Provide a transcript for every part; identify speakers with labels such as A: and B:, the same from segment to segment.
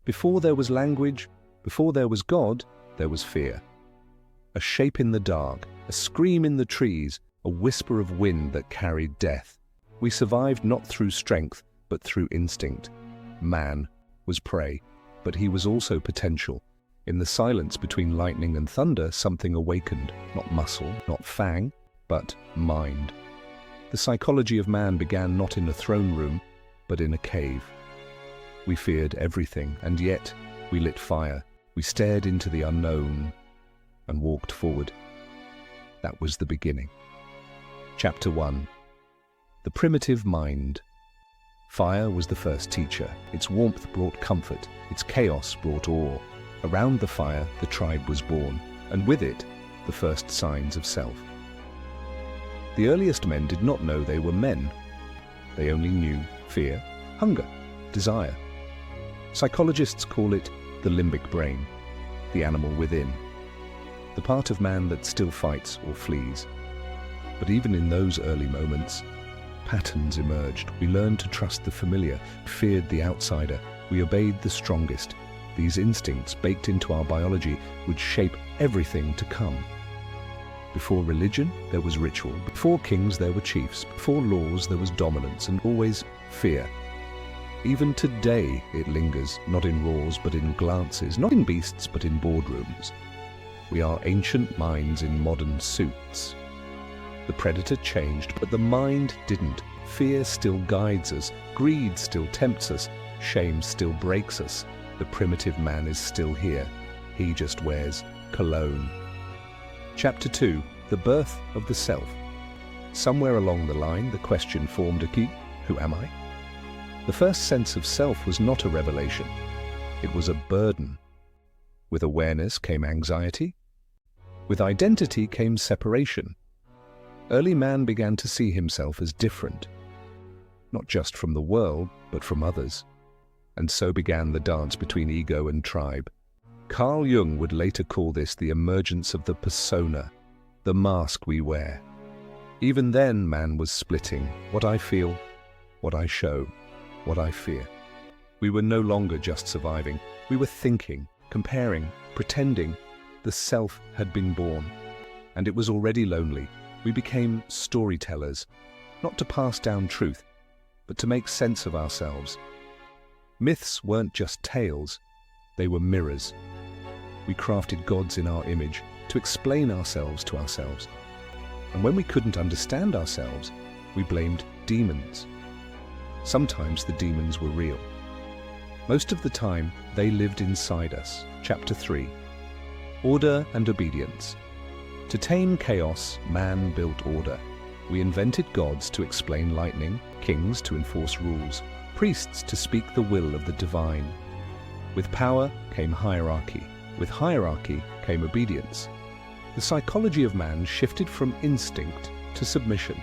A: Before there was language, before there was God, there was fear. A shape in the dark, a scream in the trees, a whisper of wind that carried death. We survived not through strength, but through instinct. Man was prey, but he was also potential. In the silence between lightning and thunder, something awakened, not muscle, not fang, but mind. The psychology of man began not in a throne room, but in a cave. We feared everything, and yet we lit fire. We stared into the unknown and walked forward. That was the beginning. Chapter 1. The Primitive Mind. Fire was the first teacher. Its warmth brought comfort. Its chaos brought awe. Around the fire, the tribe was born, and with it, the first signs of self. The earliest men did not know they were men. They only knew fear, hunger, desire. Psychologists call it the limbic brain, the animal within, the part of man that still fights or flees. But even in those early moments, patterns emerged. We learned to trust the familiar, feared the outsider. We obeyed the strongest. These instincts, baked into our biology, would shape everything to come. Before religion, there was ritual. Before kings, there were chiefs. Before laws, there was dominance, and always fear. Even today, it lingers, not in roars, but in glances, not in beasts, but in boardrooms. We are ancient minds in modern suits. The predator changed, but the mind didn't. Fear still guides us. Greed still tempts us. Shame still breaks us. The primitive man is still here. He just wears cologne. Chapter 2. The Birth of the Self. Somewhere along the line, the question formed a key. Who am I? The first sense of self was not a revelation. It was a burden. With awareness came anxiety. With identity came separation. Early man began to see himself as different, not just from the world, but from others. And so began the dance between ego and tribe. Carl Jung would later call this the emergence of the persona, the mask we wear. Even then, man was splitting. What I feel, what I show, what I fear. We were no longer just surviving. We were thinking, comparing, pretending. The self had been born, and it was already lonely. We became storytellers, not to pass down truth, but to make sense of ourselves. Myths weren't just tales, they were mirrors. We crafted gods in our image to explain ourselves to ourselves. And when we couldn't understand ourselves, we blamed demons. Sometimes the demons were real. Most of the time, they lived inside us. Chapter 3. Order and Obedience. To tame chaos, man built order. We invented gods to explain lightning, kings to enforce rules, priests to speak the will of the divine. With power came hierarchy. With hierarchy came obedience. The psychology of man shifted from instinct to submission.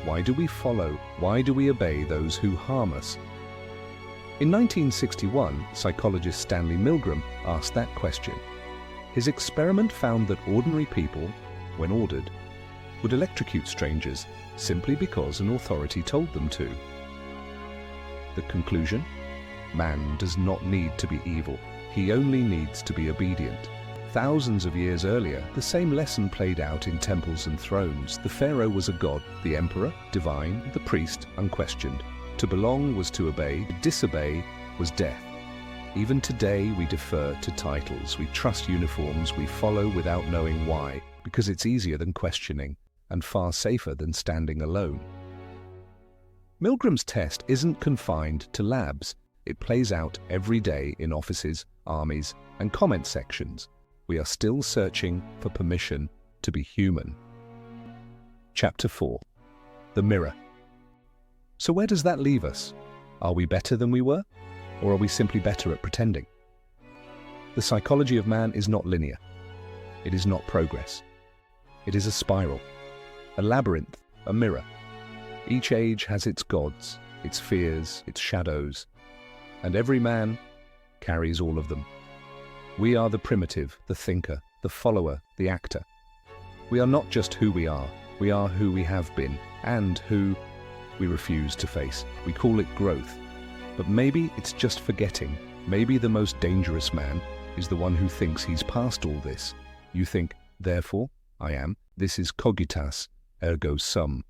A: Why do we follow? Why do we obey those who harm us? In 1961, psychologist Stanley Milgram asked that question. His experiment found that ordinary people, when ordered, would electrocute strangers simply because an authority told them to. The conclusion? Man does not need to be evil. He only needs to be obedient. Thousands of years earlier, the same lesson played out in temples and thrones. The pharaoh was a god, the emperor, divine, the priest, unquestioned. To belong was to obey, to disobey was death. Even today, we defer to titles, we trust uniforms, we follow without knowing why, because it's easier than questioning, and far safer than standing alone. Milgram's test isn't confined to labs. It plays out every day in offices, armies, and comment sections. We are still searching for permission to be human. Chapter 4. The Mirror. So where does that leave us? Are we better than we were? Or are we simply better at pretending? The psychology of man is not linear. It is not progress. It is a spiral, a labyrinth, a mirror. Each age has its gods, its fears, its shadows, and every man carries all of them. We are the primitive, the thinker, the follower, the actor. We are not just who we are who we have been, and who we refuse to face. We call it growth, but maybe it's just forgetting Maybe the most dangerous man is the one who thinks he's past all this. You think, therefore, I am. This is Cogitas, Ergo sum.